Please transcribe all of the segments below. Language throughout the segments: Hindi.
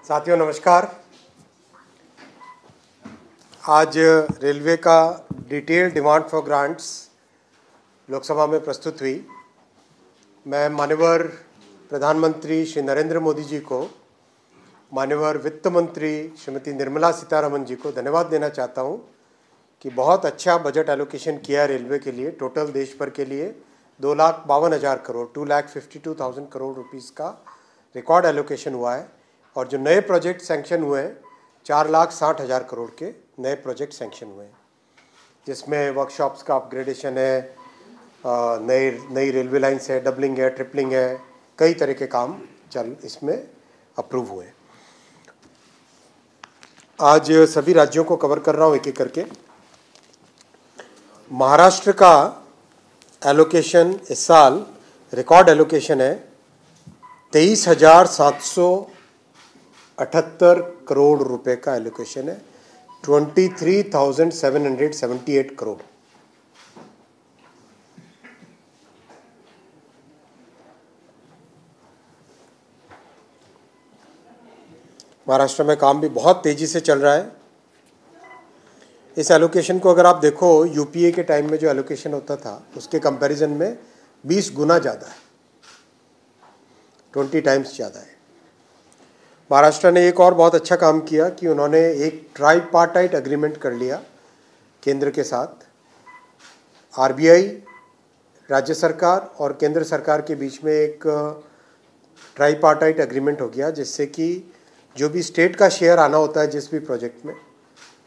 साथियों नमस्कार। आज रेलवे का detail demand for grants Lok Sabha में प्रस्तुत हुई। मैं माननीय प्रधानमंत्री श्री नरेंद्र मोदी जी को, माननीय वित्त मंत्री श्रीमती निर्मला सीतारमण जी को धन्यवाद देना चाहता हूं कि बहुत अच्छा बजट एलोकेशन किया रेलवे के लिए। टोटल देश भर के लिए 2,52,000 करोड़ 2,52,000 करोड़ रुपीस का रिकॉर्ड एलोकेशन हुआ है। और जो नए प्रोजेक्ट सैंक्शन हुए हैं 4,60,000 करोड़ के नए प्रोजेक्ट सैंक्शन हुए हैं, जिसमें वर्कशॉप्स का अपग्रेडेशन है, नई रेलवे लाइन्स है, डबलिंग है, ट्रिपलिंग है, कई तरह के काम इसमें अप्रूव हुए। आज सभी राज्यों को कवर कर रहा हूँ एक एक करके। महाराष्ट्र का एलोकेशन इस साल रिकॉर्ड एलोकेशन है 23,778 करोड़ रुपए का एलोकेशन है, 23,778 करोड़। महाराष्ट्र में काम भी बहुत तेजी से चल रहा है। इस एलोकेशन को अगर आप देखो, यूपीए के टाइम में जो एलोकेशन होता था उसके कंपैरिजन में 20 गुना ज़्यादा है, 20 टाइम्स ज़्यादा है। महाराष्ट्र ने एक और बहुत अच्छा काम किया कि उन्होंने एक ट्राईपार्टाइट एग्रीमेंट कर लिया केंद्र के साथ। आरबीआई, राज्य सरकार और केंद्र सरकार के बीच में एक ट्राईपार्टाइट एग्रीमेंट हो गया, जिससे कि जो भी स्टेट का शेयर आना होता है जिस भी प्रोजेक्ट में,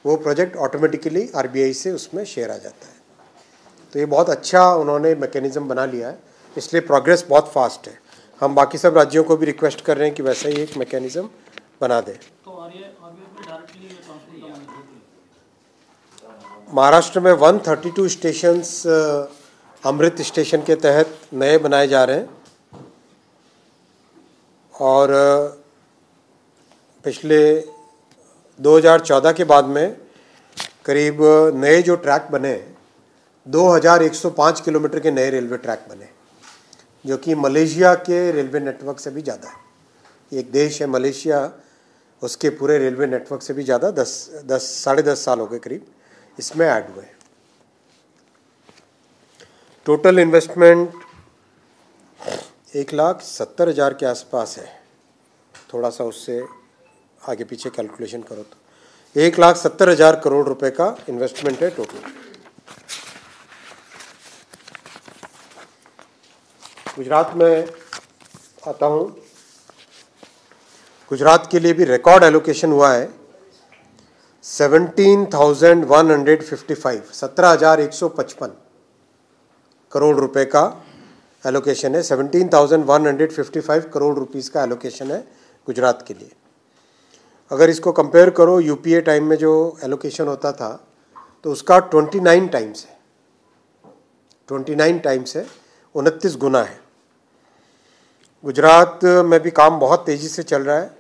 वो प्रोजेक्ट ऑटोमेटिकली आरबीआई से उसमें शेयर आ जाता है। तो ये बहुत अच्छा उन्होंने मैकेनिज्म बना लिया है, इसलिए प्रोग्रेस बहुत फास्ट है। हम बाकी सब राज्यों को भी रिक्वेस्ट कर रहे हैं कि वैसा ही एक मैकेनिज्म बना दें। महाराष्ट्र में 132 स्टेशंस अमृत स्टेशन के तहत नए बनाए जा रहे हैं, और पिछले 2014 के बाद में करीब नए जो ट्रैक बने 2,105 किलोमीटर के नए रेलवे ट्रैक बने, जो कि मलेशिया के रेलवे नेटवर्क से भी ज़्यादा है। एक देश है मलेशिया, उसके पूरे रेलवे नेटवर्क से भी ज़्यादा साढ़े 10 साल हो गए करीब इसमें ऐड हुए। टोटल इन्वेस्टमेंट 1,70,000 के आसपास है, थोड़ा सा उससे आगे पीछे कैलकुलेशन करो तो 1,70,000 करोड़ रुपए का इन्वेस्टमेंट है टोटल। गुजरात में आता हूँ। गुजरात के लिए भी रिकॉर्ड एलोकेशन हुआ है 17,155 करोड़ रुपए का एलोकेशन है। 17,155 करोड़ रुपीस का एलोकेशन है गुजरात के लिए। अगर इसको कंपेयर करो यूपीए टाइम में जो एलोकेशन होता था तो उसका 29 टाइम्स है, 29 टाइम्स है, 29 गुना है। गुजरात में भी काम बहुत तेज़ी से चल रहा है।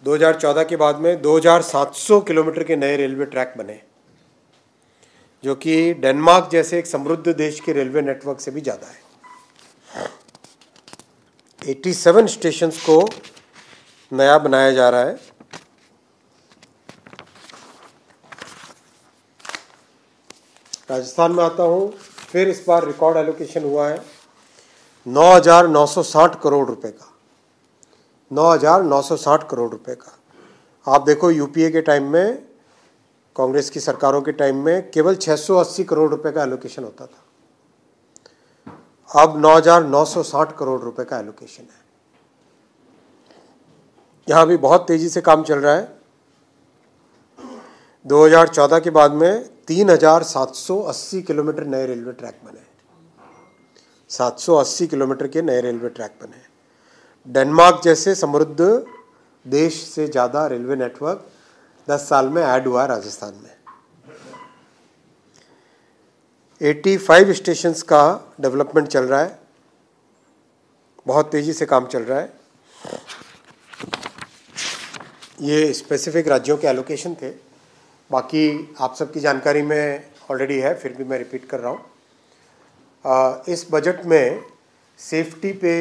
2014 के बाद में 2,700 किलोमीटर के नए रेलवे ट्रैक बने, जो कि डेनमार्क जैसे एक समृद्ध देश के रेलवे नेटवर्क से भी ज़्यादा है। 87 स्टेशंस को नया बनाया जा रहा है। राजस्थान में आता हूँ। फिर इस बार रिकॉर्ड एलोकेशन हुआ है 9,960 करोड़ रुपए का, 9,960 करोड़ रुपए का। आप देखो यूपीए के टाइम में, कांग्रेस की सरकारों के टाइम में केवल 680 करोड़ रुपए का एलोकेशन होता था, अब 9,960 करोड़ रुपए का एलोकेशन है। यहाँ भी बहुत तेजी से काम चल रहा है। 2014 के बाद में 3,780 किलोमीटर नए रेलवे ट्रैक बने, 780 किलोमीटर के नए रेलवे ट्रैक बने। डेनमार्क जैसे समृद्ध देश से ज़्यादा रेलवे नेटवर्क 10 साल में ऐड हुआ है राजस्थान में। 85 स्टेशंस का डेवलपमेंट चल रहा है, बहुत तेज़ी से काम चल रहा है। ये स्पेसिफिक राज्यों के एलोकेशन थे, बाकी आप सबकी जानकारी में ऑलरेडी है, फिर भी मैं रिपीट कर रहा हूँ। इस बजट में सेफ्टी पे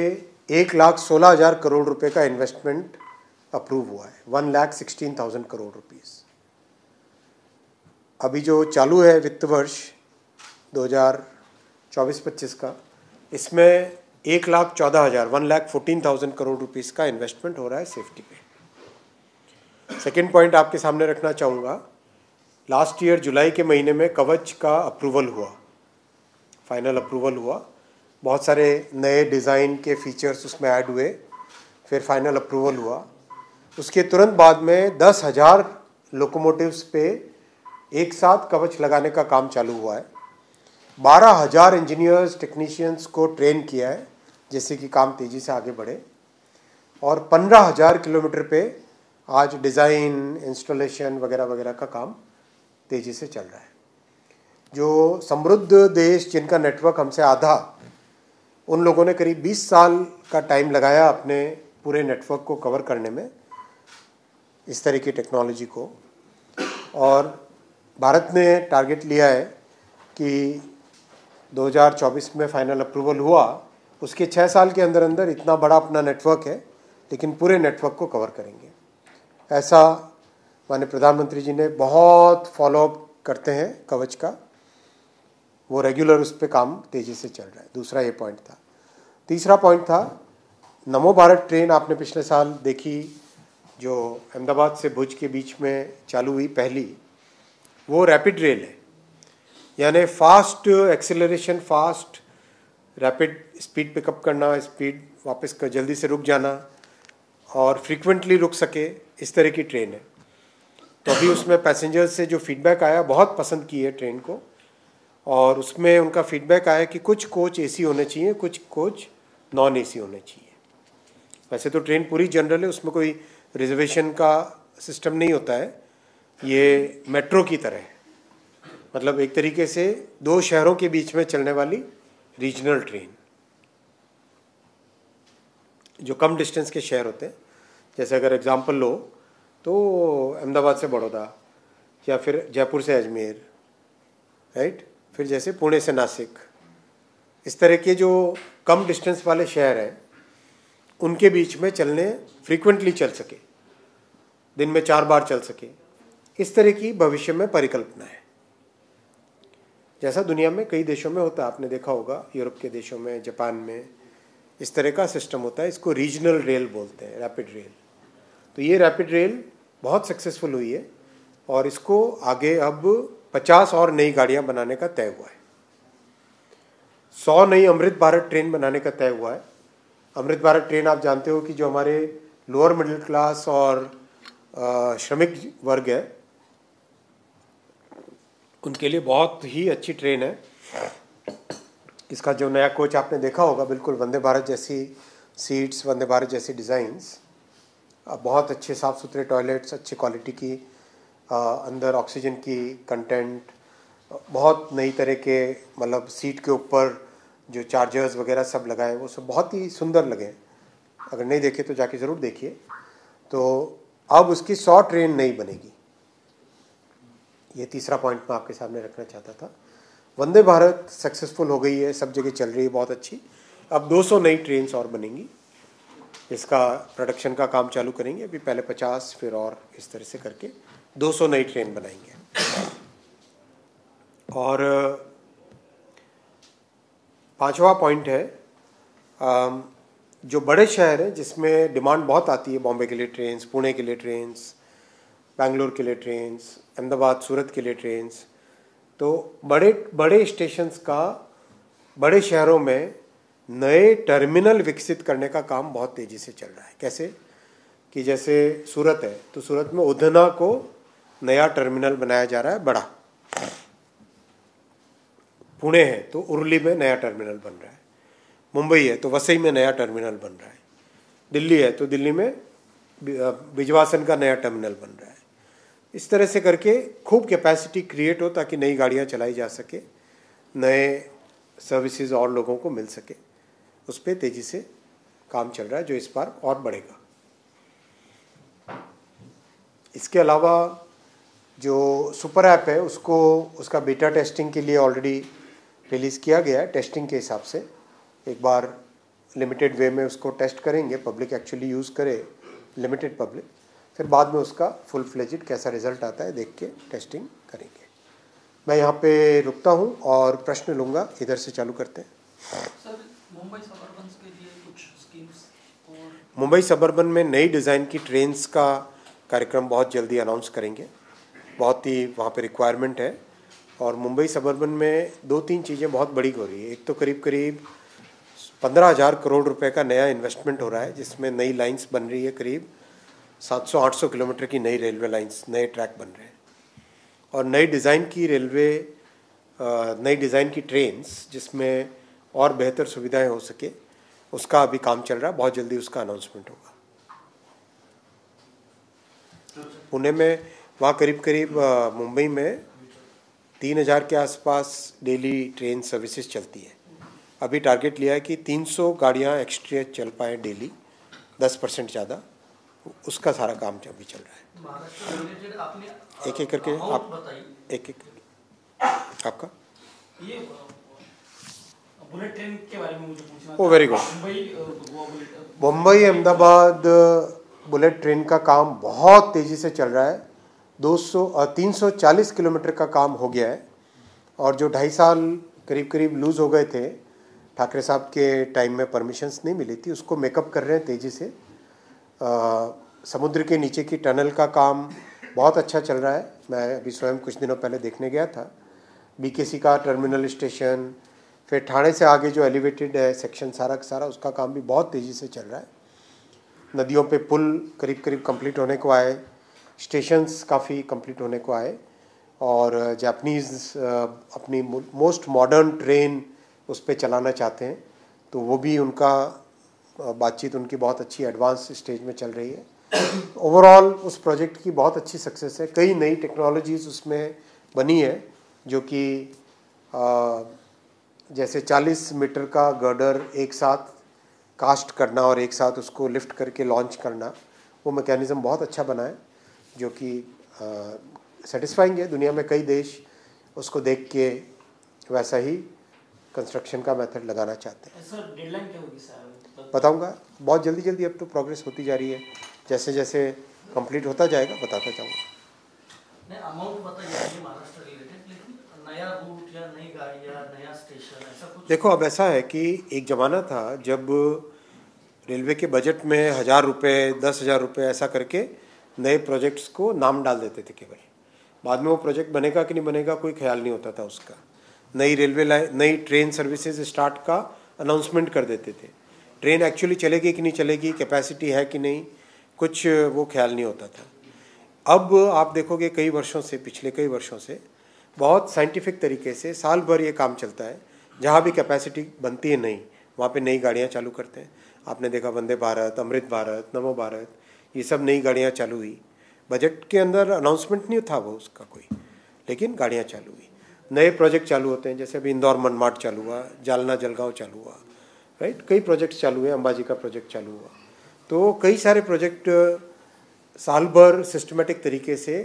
1,16,000 करोड़ रुपए का इन्वेस्टमेंट अप्रूव हुआ है, 1,16,000 करोड़ रुपीस। अभी जो चालू है वित्त वर्ष 2024-25 का, इसमें 1,14,000 1,14,000 करोड़ रुपीस का इन्वेस्टमेंट हो रहा है सेफ्टी पे। सेकेंड पॉइंट आपके सामने रखना चाहूँगा, लास्ट ईयर जुलाई के महीने में कवच का अप्रूवल हुआ, फाइनल अप्रूवल हुआ। बहुत सारे नए डिज़ाइन के फीचर्स उसमें ऐड हुए, फिर फाइनल अप्रूवल हुआ। उसके तुरंत बाद में 10,000 लोकोमोटिव्स पे एक साथ कवच लगाने का काम चालू हुआ है। 12,000 इंजीनियर्स टेक्नीशियंस को ट्रेन किया है जिससे कि काम तेज़ी से आगे बढ़े, और 15,000 किलोमीटर पे आज डिज़ाइन, इंस्टॉलेशन वगैरह वगैरह का काम तेज़ी से चल रहा है। जो समृद्ध देश जिनका नेटवर्क हमसे आधा, उन लोगों ने करीब 20 साल का टाइम लगाया अपने पूरे नेटवर्क को कवर करने में, इस तरह की टेक्नोलॉजी को। और भारत ने टारगेट लिया है कि 2024 में फाइनल अप्रूवल हुआ, उसके 6 साल के अंदर अंदर इतना बड़ा अपना नेटवर्क है, लेकिन पूरे नेटवर्क को कवर करेंगे। ऐसा माननीय प्रधानमंत्री जी ने बहुत फॉलोअप करते हैं कवच का, वो रेगुलर उस पर काम तेज़ी से चल रहा है। दूसरा ये पॉइंट था। तीसरा पॉइंट था नमो भारत ट्रेन, आपने पिछले साल देखी, जो अहमदाबाद से भुज के बीच में चालू हुई पहली, वो रैपिड रेल है, यानी fast acceleration, fast rapid speed pickup करना, स्पीड वापस का जल्दी से रुक जाना और फ्रीक्वेंटली रुक सके, इस तरह की ट्रेन है। तो अभी उसमें पैसेंजर्स से जो फीडबैक आया, बहुत पसंद की है ट्रेन को, और उसमें उनका फीडबैक आया कि कुछ कोच एसी होने चाहिए, कुछ कोच नॉन एसी होने चाहिए। वैसे तो ट्रेन पूरी जनरल है, उसमें कोई रिजर्वेशन का सिस्टम नहीं होता है, ये मेट्रो की तरह है, मतलब एक तरीके से 2 शहरों के बीच में चलने वाली रीजनल ट्रेन। जो कम डिस्टेंस के शहर होते हैं, जैसे अगर एग्जांपल लो तो अहमदाबाद से बड़ौदा, या फिर जयपुर से अजमेर, राइट, फिर जैसे पुणे से नासिक, इस तरह के जो कम डिस्टेंस वाले शहर हैं, उनके बीच में चलने, फ्रीक्वेंटली चल सके, दिन में 4 बार चल सके, इस तरह की भविष्य में परिकल्पना है। जैसा दुनिया में कई देशों में होता है, आपने देखा होगा, यूरोप के देशों में, जापान में इस तरह का सिस्टम होता है। इसको रीजनल रेल बोलते हैं, रैपिड रेल। तो ये रैपिड रेल बहुत सक्सेसफुल हुई है, और इसको आगे अब 50 और नई गाड़ियाँ बनाने का तय हुआ है। 100 नई अमृत भारत ट्रेन बनाने का तय हुआ है। अमृत भारत ट्रेन आप जानते हो कि जो हमारे लोअर मिडिल क्लास और श्रमिक वर्ग है, उनके लिए बहुत ही अच्छी ट्रेन है। इसका जो नया कोच आपने देखा होगा, बिल्कुल वंदे भारत जैसी सीट्स, वंदे भारत जैसी डिज़ाइंस, बहुत अच्छे साफ़ सुथरे टॉयलेट्स, अच्छी क्वालिटी की अंदर ऑक्सीजन की कंटेंट, बहुत नई तरह के, मतलब सीट के ऊपर जो चार्जर्स वगैरह सब लगाए, वो सब बहुत ही सुंदर लगे। अगर नहीं देखे तो जाके ज़रूर देखिए। तो अब उसकी 100 ट्रेन नई बनेगी। ये तीसरा पॉइंट मैं आपके सामने रखना चाहता था। वंदे भारत सक्सेसफुल हो गई है, सब जगह चल रही है, बहुत अच्छी। अब 200 नई ट्रेन्स और बनेंगी, इसका प्रोडक्शन का काम चालू करेंगे। अभी पहले 50, फिर और इस तरह से करके 200 नई ट्रेन बनाएंगे। और 5वां पॉइंट है, जो बड़े शहर हैं जिसमें डिमांड बहुत आती है, बॉम्बे के लिए ट्रेन्स, पुणे के लिए ट्रेन्स, बेंगलोर के लिए ट्रेन्स, अहमदाबाद सूरत के लिए ट्रेन्स, तो बड़े बड़े स्टेशंस का बड़े शहरों में नए टर्मिनल विकसित करने का काम बहुत तेज़ी से चल रहा है। कैसे कि जैसे सूरत है, तो सूरत में उधना को नया टर्मिनल बनाया जा रहा है, बड़ा। पुणे है तो उरली में नया टर्मिनल बन रहा है, मुंबई है तो वसई में नया टर्मिनल बन रहा है, दिल्ली है तो दिल्ली में बिजवासन का नया टर्मिनल बन रहा है। इस तरह से करके खूब कैपेसिटी क्रिएट हो ताकि नई गाड़ियाँ चलाई जा सके, नए सर्विसेज और लोगों को मिल सके, उस पर तेज़ी से काम चल रहा है, जो इस बार और बढ़ेगा। इसके अलावा जो सुपर ऐप है, उसका बीटा टेस्टिंग के लिए ऑलरेडी रिलीज़ किया गया है। टेस्टिंग के हिसाब से एक बार लिमिटेड वे में उसको टेस्ट करेंगे, पब्लिक एक्चुअली यूज़ करे लिमिटेड पब्लिक, फिर बाद में उसका फुल फ्लेजेड कैसा रिजल्ट आता है देख के टेस्टिंग करेंगे। मैं यहाँ पे रुकता हूँ और प्रश्न लूँगा, इधर से चालू करते हैं। सर, मुंबई सबअर्बन के लिए कुछ स्कीम्स और मुंबई सबअर्बन में नई डिज़ाइन की ट्रेन्स का कार्यक्रम बहुत जल्दी अनाउंस करेंगे, बहुत ही वहाँ पे रिक्वायरमेंट है। और मुंबई सबअर्बन में 2-3 चीज़ें बहुत बड़ी हो रही है। एक तो करीब करीब 15,000 करोड़ रुपए का नया इन्वेस्टमेंट हो रहा है, जिसमें नई लाइंस बन रही है, करीब 700-800 किलोमीटर की नई रेलवे लाइंस, नए ट्रैक बन रहे हैं। और नई डिज़ाइन की रेलवे, नई डिज़ाइन की ट्रेन्स जिसमें और बेहतर सुविधाएं हो सके, उसका अभी काम चल रहा है, बहुत जल्दी उसका अनाउंसमेंट होगा। पुणे में वहाँ करीब करीब मुंबई में 3,000 के आसपास डेली ट्रेन सर्विसेज चलती है। अभी टारगेट लिया है कि 300 गाड़ियाँ एक्स्ट्रा चल पाएँ डेली, 10% ज़्यादा, उसका सारा काम अभी चल रहा है। एक एक करके आप एक आपका ये बुलेट ट्रेन के बारे में मुझे पूछना था। Oh very good. Mumbai Ahmedabad bullet train का काम बहुत तेज़ी से चल रहा है। 340 किलोमीटर का काम हो गया है, और जो 2.5 साल करीब करीब लूज़ हो गए थे, ठाकरे साहब के टाइम में परमिशंस नहीं मिली थी, उसको मेकअप कर रहे हैं तेज़ी से। समुद्र के नीचे की टनल का काम बहुत अच्छा चल रहा है। मैं अभी स्वयं कुछ दिनों पहले देखने गया था। बीकेसी का टर्मिनल स्टेशन, फिर ठाणे से आगे जो एलिवेटेड है सेक्शन सारा का सारा, उसका काम भी बहुत तेज़ी से चल रहा है। नदियों पे पुल करीब करीब कंप्लीट होने को आए, स्टेशंस काफ़ी कंप्लीट होने को आए, और जापानीज़ अपनी मोस्ट मॉडर्न ट्रेन उस पर चलाना चाहते हैं, तो वो भी उनका बातचीत उनकी बहुत अच्छी एडवांस स्टेज में चल रही है। ओवरऑल उस प्रोजेक्ट की बहुत अच्छी सक्सेस है। कई नई टेक्नोलॉजीज़ उसमें बनी है, जो कि जैसे 40 मीटर का गर्डर एक साथ कास्ट करना और एक साथ उसको लिफ्ट करके लॉन्च करना, वो मैकेनिज़्म बहुत अच्छा बना है, जो कि सेटिस्फाइंग है। दुनिया में कई देश उसको देख के वैसा ही कंस्ट्रक्शन का मेथड लगाना चाहते हैं। सर, डेडलाइन क्या होगी सर? बताऊंगा बहुत जल्दी जल्दी, अब तो प्रोग्रेस होती जा रही है, जैसे जैसे कंप्लीट होता जाएगा बताता जाऊँगा। नहीं, अमाउंट बताइए महाराष्ट्र रिलेटेड, लेकिन नया रूट या नई गाड़ी या नया स्टेशन ऐसा कुछ। देखो, अब ऐसा है कि एक ज़माना था जब रेलवे के बजट में 1,000 रुपये, 10,000 रुपये ऐसा करके नए प्रोजेक्ट्स को नाम डाल देते थे केवल। बाद में वो प्रोजेक्ट बनेगा कि नहीं बनेगा कोई ख्याल नहीं होता था उसका। नई रेलवे लाइन, नई ट्रेन सर्विसेज स्टार्ट का अनाउंसमेंट कर देते थे। ट्रेन एक्चुअली चलेगी कि नहीं चलेगी, कैपेसिटी है कि नहीं, कुछ वो ख्याल नहीं होता था। अब आप देखोगे कई वर्षों से, पिछले कई वर्षों से बहुत साइंटिफिक तरीके से साल भर ये काम चलता है। जहाँ भी कैपेसिटी बनती है नई, वहाँ पे नई गाड़ियाँ चालू करते हैं। आपने देखा वंदे भारत, अमृत भारत, नमो भारत, ये सब नई गाड़ियाँ चालू हुई। बजट के अंदर अनाउंसमेंट नहीं था वो उसका कोई, लेकिन गाड़ियाँ चालू हुई। नए प्रोजेक्ट चालू होते हैं, जैसे अभी इंदौर मनमाड चालू हुआ, जालना जलगांव चालू हुआ, राइट, कई प्रोजेक्ट्स चालू हुए, अंबाजी का प्रोजेक्ट चालू हुआ। तो कई सारे प्रोजेक्ट साल भर सिस्टमेटिक तरीके से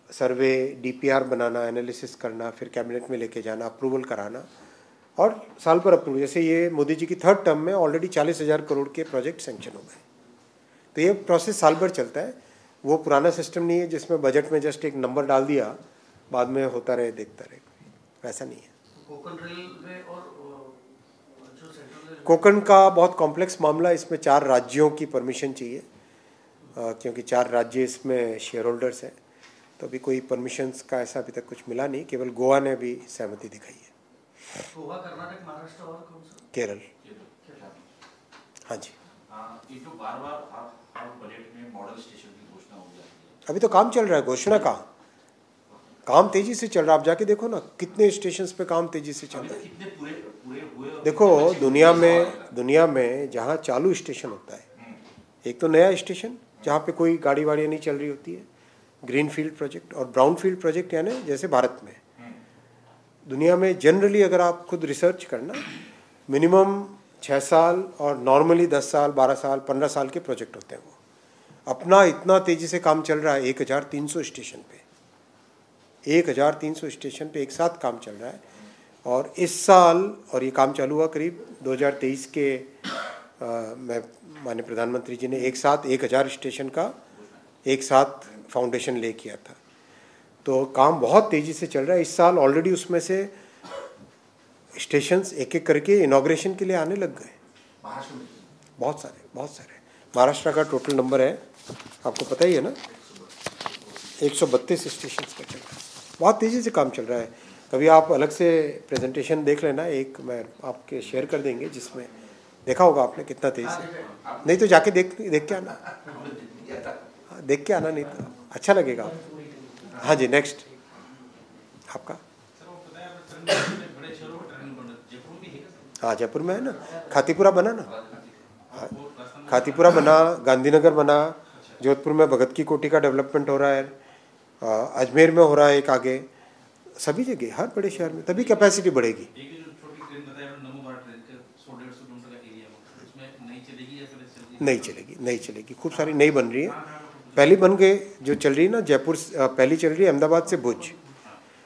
सर्वे, डीपीआर बनाना, एनालिसिस करना, फिर कैबिनेट में लेके जाना, अप्रूवल कराना, और साल भर अप्रूवल। जैसे ये मोदी जी की 3rd टर्म में ऑलरेडी 40,000 करोड़ के प्रोजेक्ट सेंक्शन हो गए। तो ये प्रोसेस साल भर चलता है। वो पुराना सिस्टम नहीं है जिसमें बजट में जस्ट एक नंबर डाल दिया, बाद में होता रहे देखता रहे, वैसा नहीं है। कोकण रेलवे और जो सेंट्रल रेलवे, कोकण का बहुत कॉम्प्लेक्स मामला, इसमें 4 राज्यों की परमिशन चाहिए, क्योंकि 4 राज्य इसमें शेयर होल्डर्स हैं। तो अभी कोई परमिशंस का ऐसा अभी तक कुछ मिला नहीं, केवल गोवा ने भी सहमति दिखाई है। गोवा, कर्नाटक, महाराष्ट्र और कौन सा? केरल। हाँ जी। ये तो बार बार आप बजट में मॉडल स्टेशन की घोषणा हो जाती है। अभी तो काम चल रहा है, घोषणा का काम तेजी से चल रहा है। आप जाके देखो ना कितने स्टेशंस पे काम तेजी से चल रहा है। कितने पूरे हुए? देखो, दुनिया में जहाँ चालू स्टेशन होता है, एक तो नया स्टेशन जहाँ पे कोई गाड़ी वाड़ियाँ नहीं चल रही होती है, ग्रीन फील्ड प्रोजेक्ट, और ब्राउन फील्ड प्रोजेक्ट, यानी जैसे भारत में। दुनिया में जनरली अगर आप खुद रिसर्च करना, मिनिमम 6 साल और नॉर्मली 10 साल, 12 साल, 15 साल के प्रोजेक्ट होते हैं। वो अपना इतना तेज़ी से काम चल रहा है। 1,300 स्टेशन पे, 1,300 स्टेशन पे एक साथ काम चल रहा है। और इस साल, और ये काम चालू हुआ करीब 2023 के मैं माननीय प्रधानमंत्री जी ने एक साथ 1000 स्टेशन का एक साथ फाउंडेशन ले किया था, तो काम बहुत तेज़ी से चल रहा है। इस साल ऑलरेडी उसमें से स्टेशंस एक एक करके इनॉग्रेशन के लिए आने लग गए, बहुत सारे। महाराष्ट्र का टोटल नंबर है, आपको पता ही है ना, 132 स्टेशन का चल रहा है, बहुत तेज़ी से काम चल रहा है। कभी आप अलग से प्रेजेंटेशन देख लेना, एक मैं आपके शेयर कर देंगे, जिसमें देखा होगा आपने कितना तेज़ है। नहीं तो जाके देख के आना, देख के आना, नहीं तो अच्छा लगेगा। हाँ जी, नेक्स्ट आपका। हाँ, जयपुर में है ना, खातीपुरा बना ना, हाँ, खातीपुरा बना, गांधीनगर बना, जोधपुर में भगत की कोठी का डेवलपमेंट हो रहा है, अजमेर में हो रहा है एक आगे, सभी जगह हर बड़े शहर में, तभी कैपेसिटी बढ़ेगी। नहीं चलेगी, खूब सारी नई बन रही है, पहली बन गए जो चल रही है ना, जयपुर पहली चल रही है अहमदाबाद से भुज,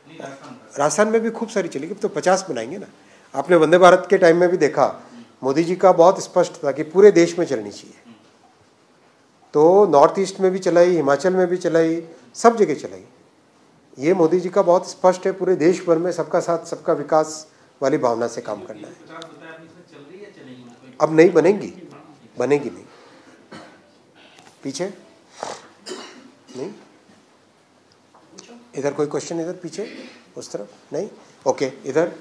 राजस्थान में भी खूब सारी चलेगी, तो 50 बनाएंगे ना। आपने वंदे भारत के टाइम में भी देखा, मोदी जी का बहुत स्पष्ट था कि पूरे देश में चलनी चाहिए, तो नॉर्थ ईस्ट में भी चलाई, हिमाचल में भी चलाई, सब जगह चलाई। ये मोदी जी का बहुत स्पष्ट है, पूरे देश भर में सबका साथ सबका विकास वाली भावना से काम करना है। अब नहीं बनेगी नहीं, पीछे नहीं, इधर कोई क्वेश्चन, इधर पीछे उस तरफ नहीं, ओके, इधर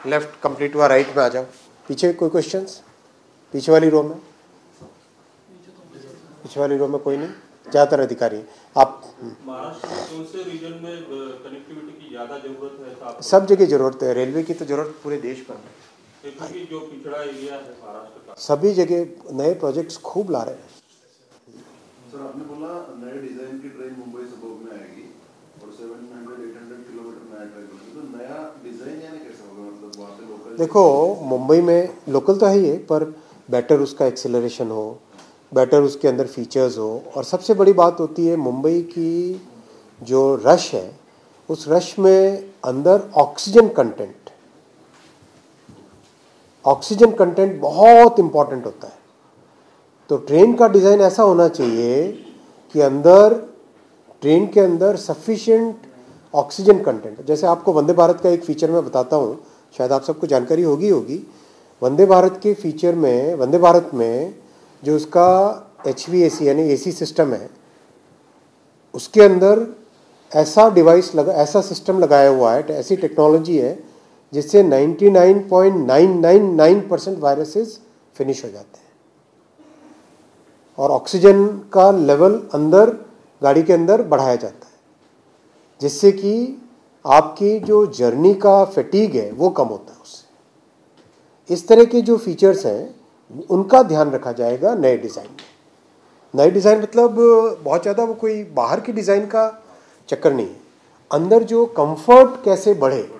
लेफ्ट कंप्लीट हुआ, राइट में आ जाओ, पीछे कोई क्वेश्चंस, पीछे वाली रो में, पीछे वाली रो में कोई नहीं, ज़्यादातर अधिकारी आप। महाराष्ट्र में कौन से रीजन में कनेक्टिविटी की ज़्यादा जरूरत है? सब जगह जरूरत है, रेलवे की तो जरूरत पूरे देश भर में, क्योंकि जो पिछड़ा एरिया है महाराष्ट्र का, सभी जगह नए प्रोजेक्ट्स खूब ला रहे हैं। सर, आपने बोला नए डिजाइन की ट्रेन मुंबई से भोग में आएगी और 700-800 किलोमीटर नया ट्रेन बनेगी, तो नया डिजाइन यानी कैसे होगा? मतलब वहाँ पे लोकल, देखो मुंबई में लोकल तो है ही है, पर बेटर उसका एक्सेलरेशन हो, बेटर उसके अंदर फीचर्स हो, और सबसे बड़ी बात होती है मुंबई की जो रश है, उस रश में अंदर ऑक्सीजन कंटेंट बहुत इंपॉर्टेंट होता है। तो ट्रेन का डिज़ाइन ऐसा होना चाहिए कि ट्रेन के अंदर सफिशिएंट ऑक्सीजन कंटेंट, जैसे आपको वंदे भारत का एक फीचर मैं बताता हूँ, शायद आप सबको जानकारी होगी। वंदे भारत के फीचर में, वंदे भारत में जो उसका HVAC यानी AC सिस्टम है, उसके अंदर ऐसा सिस्टम लगाया हुआ है, ऐसी टेक्नोलॉजी है जिससे 99.999% वायरसेस फिनिश हो जाते हैं, और ऑक्सीजन का लेवल अंदर गाड़ी के अंदर बढ़ाया जाता है, जिससे कि आपकी जो जर्नी का फैटीग है वो कम होता है उससे। इस तरह के जो फीचर्स हैं उनका ध्यान रखा जाएगा नए डिज़ाइन में। नए डिज़ाइन मतलब बहुत ज़्यादा वो कोई बाहर की डिज़ाइन का चक्कर नहीं है, अंदर जो कंफर्ट कैसे बढ़े,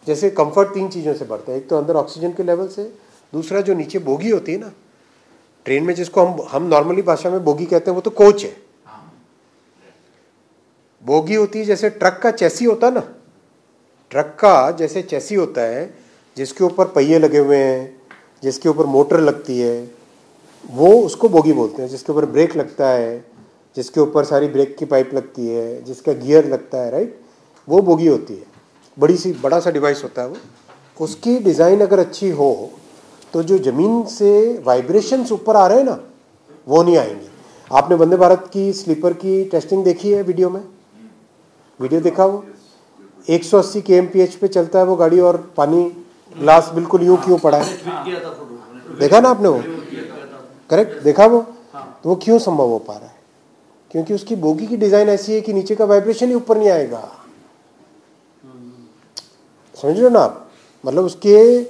जैसे कंफर्ट 3 चीज़ों से बढ़ता है, एक तो अंदर ऑक्सीजन के लेवल से, दूसरा जो नीचे बोगी होती है ना ट्रेन में, जिसको हम नॉर्मली भाषा में बोगी कहते हैं, वो तो कोच है। बोगी होती है जैसे ट्रक का चैसी होता है ना, ट्रक का जैसे चैसी होता है जिसके ऊपर पहिए लगे हुए हैं, जिसके ऊपर मोटर लगती है, वो उसको बोगी बोलते हैं। जिसके ऊपर ब्रेक लगता है, जिसके ऊपर सारी ब्रेक की पाइप लगती है, जिसका गियर लगता है, राइट, वो बोगी होती है। बड़ा सा डिवाइस होता है वो। उसकी डिज़ाइन अगर अच्छी हो तो जो ज़मीन से वाइब्रेशंस ऊपर आ रहे हैं ना, वो नहीं आएंगे। आपने वंदे भारत की स्लीपर की टेस्टिंग देखी है, वीडियो देखा, वो 180 kmph पे चलता है वो गाड़ी, और पानी ग्लास बिल्कुल यूं क्यों पड़ा है, देखा ना आपने वो, करेक्ट देखा वो। तो वो क्यों संभव हो पा रहा है? क्योंकि उसकी बोगी की डिज़ाइन ऐसी है कि नीचे का वाइब्रेशन ही ऊपर नहीं आएगा। समझ रहे हो ना आप? मतलब उसके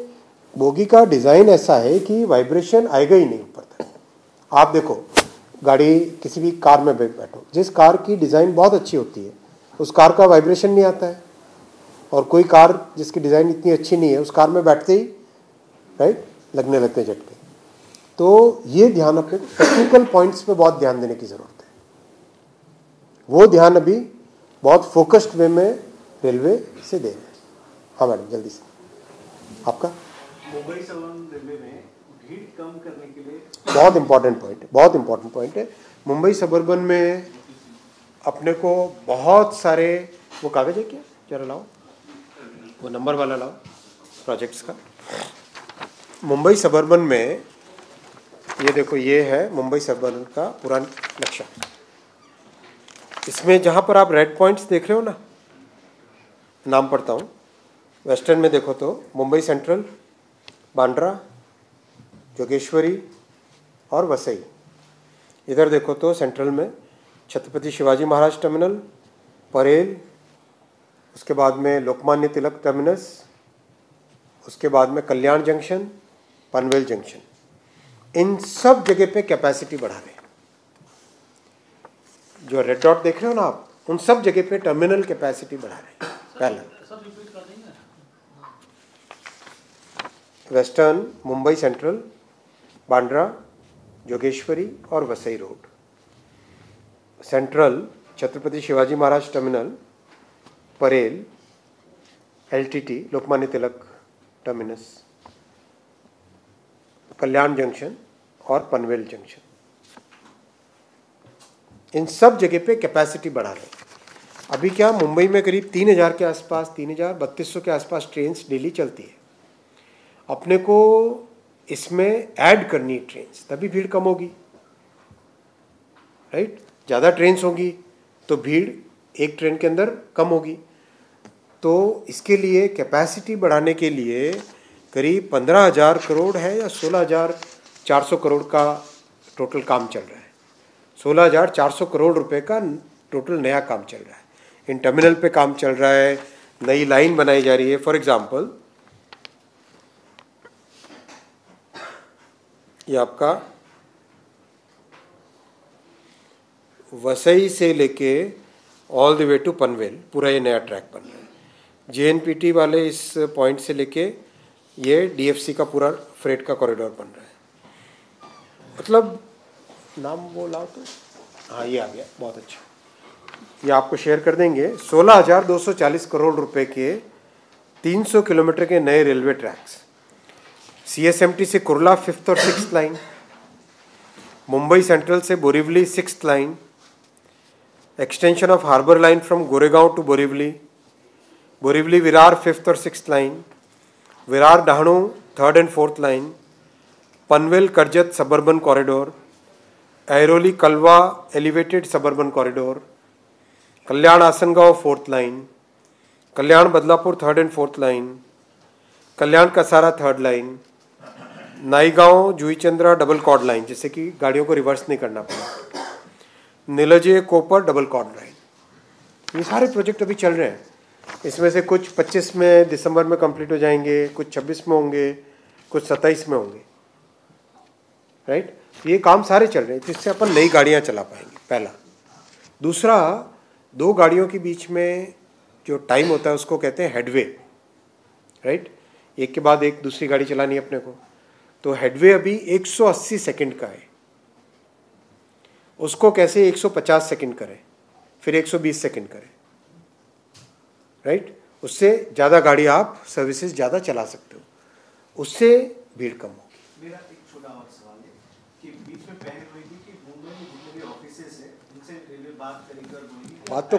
बोगी का डिज़ाइन ऐसा है कि वाइब्रेशन आएगा ही नहीं ऊपर तक। आप देखो गाड़ी, किसी भी कार में बैठो, जिस कार की डिज़ाइन बहुत अच्छी होती है उस कार का वाइब्रेशन नहीं आता है, और कोई कार जिसकी डिज़ाइन इतनी अच्छी नहीं है उस कार में बैठते ही राइट लगने लगते हैं झटके। तो ये ध्यान अपने टेक्निकल पॉइंट्स पे बहुत ध्यान देने की ज़रूरत है। वो ध्यान अभी बहुत फोकस्ड वे में रेलवे से दे रहे हैं। हाँ मैडम, जल्दी से आपका। मुंबई सबर्बन रेलवे में भीड़ कम करने के लिए बहुत इम्पोर्टेंट पॉइंट है। मुंबई सबर्बन में अपने को बहुत सारे, वो कागज है क्या, जरा लाओ, वो नंबर वाला लाओ प्रोजेक्ट्स का। मुंबई सबर्बन में ये देखो, ये है मुंबई सबर्बन का पूरा नक्शा। इसमें जहाँ पर आप रेड पॉइंट्स देख रहे हो ना, नाम पढ़ता हूँ। वेस्टर्न में देखो तो मुंबई सेंट्रल, बांद्रा, जोगेश्वरी और वसई। इधर देखो तो सेंट्रल में छत्रपति शिवाजी महाराज टर्मिनल, परेल, उसके बाद में लोकमान्य तिलक टर्मिनस, उसके बाद में कल्याण जंक्शन, पनवेल जंक्शन। इन सब जगह पे कैपेसिटी बढ़ा रहे हैं। जो रेड डॉट देख रहे हो ना आप, उन सब जगह पे टर्मिनल कैपेसिटी बढ़ा रहे हैं। पहला वेस्टर्न, मुंबई सेंट्रल, बांद्रा, जोगेश्वरी और Vasai road. Central Chhatrapati Shivaji Maharaj terminal, Parel, LTT Lokmanya Tilak terminus, कल्याण जंक्शन और पनवेल जंक्शन। इन सब जगह पे कैपेसिटी बढ़ा रहे हैं। अभी क्या मुंबई में करीब 3000 के आसपास, 3200 के आसपास ट्रेन्स डेली चलती है। अपने को इसमें ऐड करनी है ट्रेन्स, तभी भीड़ कम होगी, राइट। ज़्यादा ट्रेन्स होंगी तो भीड़ एक ट्रेन के अंदर कम होगी। तो इसके लिए कैपेसिटी बढ़ाने के लिए करीब 15,000 करोड़ है या 16,400 करोड़ का टोटल काम चल रहा है। 16,400 करोड़ रुपए का टोटल नया काम चल रहा है। इन टर्मिनल पे काम चल रहा है, नई लाइन बनाई जा रही है। फॉर एग्जांपल, ये आपका वसई से लेके all the way to Panvel पूरा ये नया ट्रैक बन रहा है। जेएनपीटी वाले इस पॉइंट से लेके ये डीएफसी का पूरा फ्रेट का कॉरिडोर बन रहा है। मतलब नाम वो लाओ तो, हाँ ये आ गया, बहुत अच्छा। ये आपको शेयर कर देंगे। 16,240 करोड़ रुपए के 300 किलोमीटर के नए रेलवे ट्रैक्स। सीएसएमटी से कुर्ला 5th और 6th लाइन, मुंबई सेंट्रल से Borivali 6th line, extension of harbour line from Goregaon to Borivali, Borivali Virar 5th और 6th line, Virar Dahanu 3rd and 4th line, Panvel Karjat suburban corridor, Airoli Kalwa elevated suburban corridor, Kalyan Asangaon 4th line, Kalyan Badlapur 3rd and 4th line, Kalyan Kasara 3rd line, Naigaon Juichandra double chord line, जिससे कि गाड़ियों को रिवर्स नहीं करना पड़ा, Nilje Kopar double chord line. ये सारे प्रोजेक्ट अभी चल रहे हैं। इसमें से कुछ 25 में दिसंबर में कंप्लीट हो जाएंगे, कुछ 26 में होंगे, कुछ 27 में होंगे, राइट। ये काम सारे चल रहे हैं, जिससे अपन नई गाड़ियाँ चला पाएंगे, पहला। दूसरा, दो गाड़ियों के बीच में जो टाइम होता है उसको कहते हैं हेडवे, राइट। एक के बाद एक दूसरी गाड़ी चलानी है अपने को, तो हेडवे अभी 180 सेकंड का है। उसको कैसे 150 सेकंड करें, फिर 120 सेकंड करें, राइट। उससे ज़्यादा गाड़ी आप सर्विसेज ज़्यादा चला सकते हो, उससे भीड़ कम होगी। मेरा एक छोटा और सवाल है कि बीच में पहल हुई थी कि मुंबई में जितने भी ऑफिसेज है उनसे रेलवे बात करेगी। बात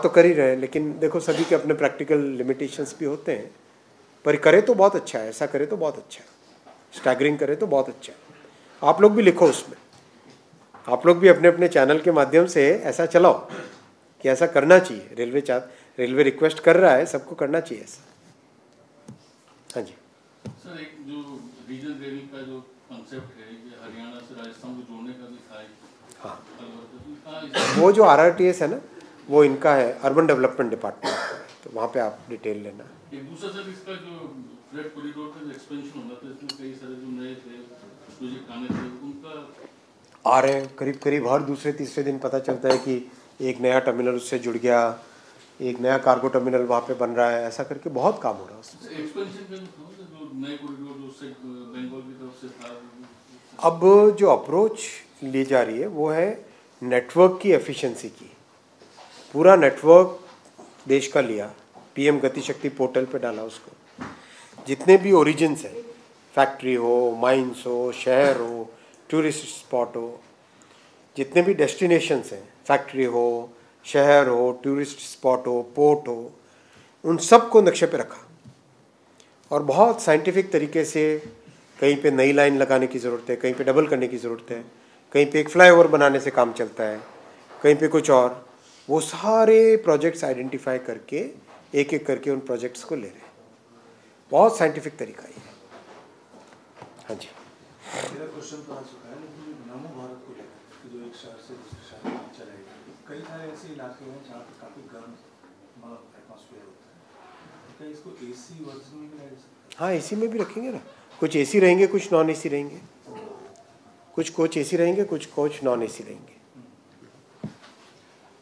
तो कर ही रहे, लेकिन देखो सभी के अपने प्रैक्टिकल लिमिटेशंस भी होते हैं। पर करे तो बहुत अच्छा है, ऐसा करे तो बहुत अच्छा है, स्टैगरिंग करे तो बहुत अच्छा है। आप लोग भी लिखो उसमें, आप लोग भी अपने अपने चैनल के माध्यम से ऐसा चलाओ कि ऐसा करना चाहिए। रेलवे रिक्वेस्ट कर रहा है, सबको करना चाहिए ऐसा। हाँ जी सर, एक जो रीजनल रेल का जो कॉन्सेप्ट है, हरियाणा से राजस्थान को जोड़ने का भी था। हाँ, वो जो RRTS है ना, वो इनका है, अर्बन डेवलपमेंट डिपार्टमेंट, तो वहाँ पे आप डिटेल लेना। एक दूसरा सर, इसका जो फ्रेट कॉरिडोर का जो एक्सपेंशन होना था, इसमें कई सारे जो नए थे प्रोजेक्ट आने थे, उनका आ रहे हैं करीब हर दूसरे तीसरे दिन पता चलता है कि एक नया टर्मिनल उससे जुड़ गया, एक नया कार्गो टर्मिनल वहाँ पे बन रहा है। ऐसा करके बहुत काम हो रहा है उसमें। एक्सपेंशन का जो नए कॉरिडोर जो उससे बंगाल की तरफ से था, अब जो अप्रोच ली जा रही है वो है नेटवर्क की एफिशिएंसी की। पूरा नेटवर्क देश का लिया, PM गति शक्ति पोर्टल पे डाला उसको, जितने भी ओरिजिन्स हैं, फैक्ट्री हो, माइंस हो, शहर हो, टूरिस्ट स्पॉट हो, जितने भी डेस्टिनेशंस हैं, फैक्ट्री हो, शहर हो, टूरिस्ट स्पॉट हो, पोर्ट हो, उन सब को नक्शे पे रखा और बहुत साइंटिफिक तरीके से कहीं पे नई लाइन लगाने की ज़रूरत है, कहीं पे डबल करने की ज़रूरत है, कहीं पे एक फ्लाईओवर बनाने से काम चलता है, कहीं पे कुछ और, वो सारे प्रोजेक्ट्स आइडेंटिफाई करके एक एक करके उन प्रोजेक्ट्स को ले रहे हैं। बहुत साइंटिफिक तरीका ये है। हाँ जी, मेरा क्वेश्चन तो आ चुका है, लेकिन नमो भारत को लेकर जो एक शहर से दूसरे शहर में चलाएगी, कई सारे ऐसे इलाके हैं जहाँ पे काफ़ी गर्म एटमॉस्फेयर होता है, तो क्या इसको AC वर्जन में भी लाया जा सकता है? हाँ AC में भी रखेंगे ना, कुछ AC रहेंगे, कुछ नॉन AC रहेंगे, कुछ कोच AC रहेंगे, कुछ कोच नॉन AC रहेंगे।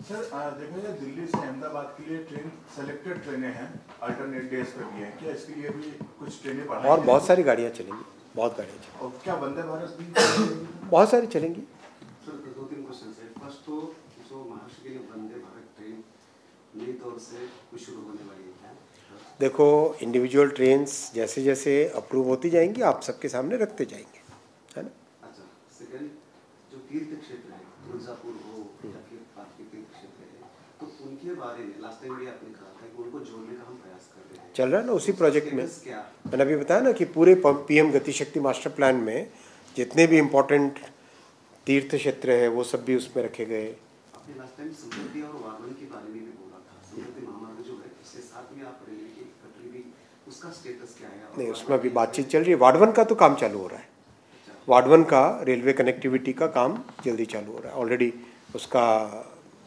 सर देखो यार, दिल्ली से अहमदाबाद के लिए ट्रेन सेलेक्टेड ट्रेनें हैं, अल्टरनेट डेज पर भी हैं, क्या इसके लिए भी कुछ ट्रेनें बढ़ाई और बहुत सारी गाड़ियाँ चलेंगी, बहुत गाड़ियाँ चलेंगी, और क्या वंदे भारत भी बहुत सारी चलेंगी। सर 2-3 क्वेश्चन है। फर्स्ट तो जो महाराष्ट्र के लिए वंदे भारत ट्रेन नई तौर से कुछ शुरू होने वाली है, देखो इंडिविजुअल ट्रेन्स जैसे जैसे अप्रूव होती जाएंगी आप सबके सामने रखते जाएंगे, है ना। अच्छा, सेकंड जो तीर्थ क्षेत्र है, तुलजापुर हो या फिर आपके तीर्थ क्षेत्र है, तो उनके बारे में लास्ट टाइम भी आपने कहा था कि उनको जोड़ने का हम प्रयास कर रहे हैं, चल रहा है ना उसी प्रोजेक्ट में। क्या मैंने अभी बताया ना कि पूरे PM गति शक्ति मास्टर प्लान में जितने भी इम्पोर्टेंट तीर्थ क्षेत्र है वो सब भी उसमें रखे गए। आपने लास्ट टाइम समृद्धि और वार्मन के बारे में भी बोला था, समृद्धि महामार्ग जो है उसके साथ में आप रेलवे की पटरी भी, उसका स्टेटस क्या है? नहीं, उसमें अभी बातचीत चल रही है। वार्ड 1 का तो काम चालू हो रहा है, वार्ड 1 का रेलवे कनेक्टिविटी का काम जल्दी चालू हो रहा है, ऑलरेडी उसका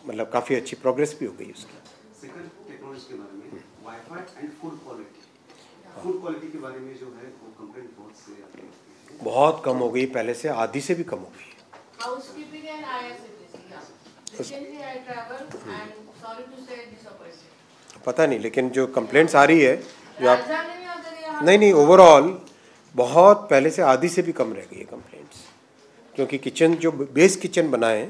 मतलब काफ़ी अच्छी प्रोग्रेस भी हो गई उसकी। सेकंड टेक्नोलॉजी के बारे में, वाईफाई एंड फूड क्वालिटी के बारे में जो है वो कंप्लेंट बहुत से आती है, बहुत कम हो गई, पहले से आधी से भी कम हो गई है। Housekeeping and ISFC, yeah. Recently I traveled and sorry to say disappointed. पता नहीं, लेकिन जो कंप्लेंट्स आ रही है जो आप, राजधानी में अगर यहाँ नहीं ओवरऑल बहुत पहले से आधी से भी कम रह गई है कंप्लेंट्स, क्योंकि किचन जो बेस किचन बनाए,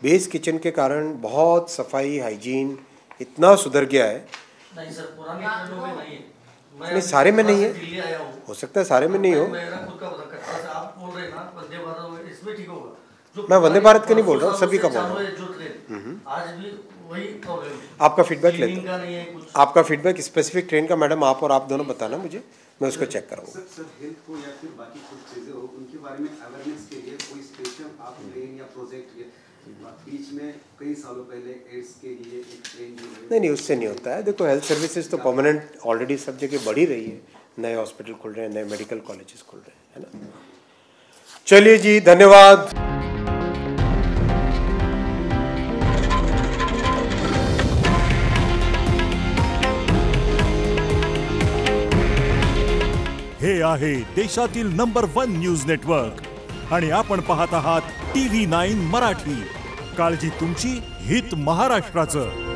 बेस किचन के कारण बहुत सफाई हाइजीन इतना सुधर गया है। नहीं सर, पुरानी ट्रेनों में नहीं है। नहीं, सारे में नहीं है, दिल्ली आया हूँ, हो सकता है सारे में नहीं हो। मेरा खुद का पता है, आप बोल रहे हैं ना वंदे भारत, इसमें ठीक होगा। मैं वंदे भारत का नहीं बोल रहा हूँ, सभी का बोल रहा हूँ। जो ट्रेन आज भी वही प्रॉब्लम है। आपका फीडबैक लेता का हूँ, नहीं है कुछ। आपका फीडबैक स्पेसिफिक ट्रेन का मैडम आप और आप दोनों बताना मुझे, मैं उसको चेक कराऊंगा। सर हेल्थ को या फिर बाकी कुछ चीज़ें हो उनके बारे में अवेयरनेस के लिए कोई स्पेशल आप ट्रेन या प्रोजेक्ट बीच में कई सालों पहले एड्स के लिए एक ट्रेन जो है? नहीं, उससे नहीं होता है। देखो हेल्थ सर्विसेज तो परमानेंट ऑलरेडी सब जगह बढ़ ही रही है, नए हॉस्पिटल खुल रहे हैं, नए मेडिकल कॉलेजेस खुल रहे हैं, है ना। चलिए जी, धन्यवाद। हे आहे देशातील नंबर 1 न्यूज नेटवर्क आणि आपण पाहत आहात TV9 मराठी। काळजी तुमची, हित महाराष्ट्राचं।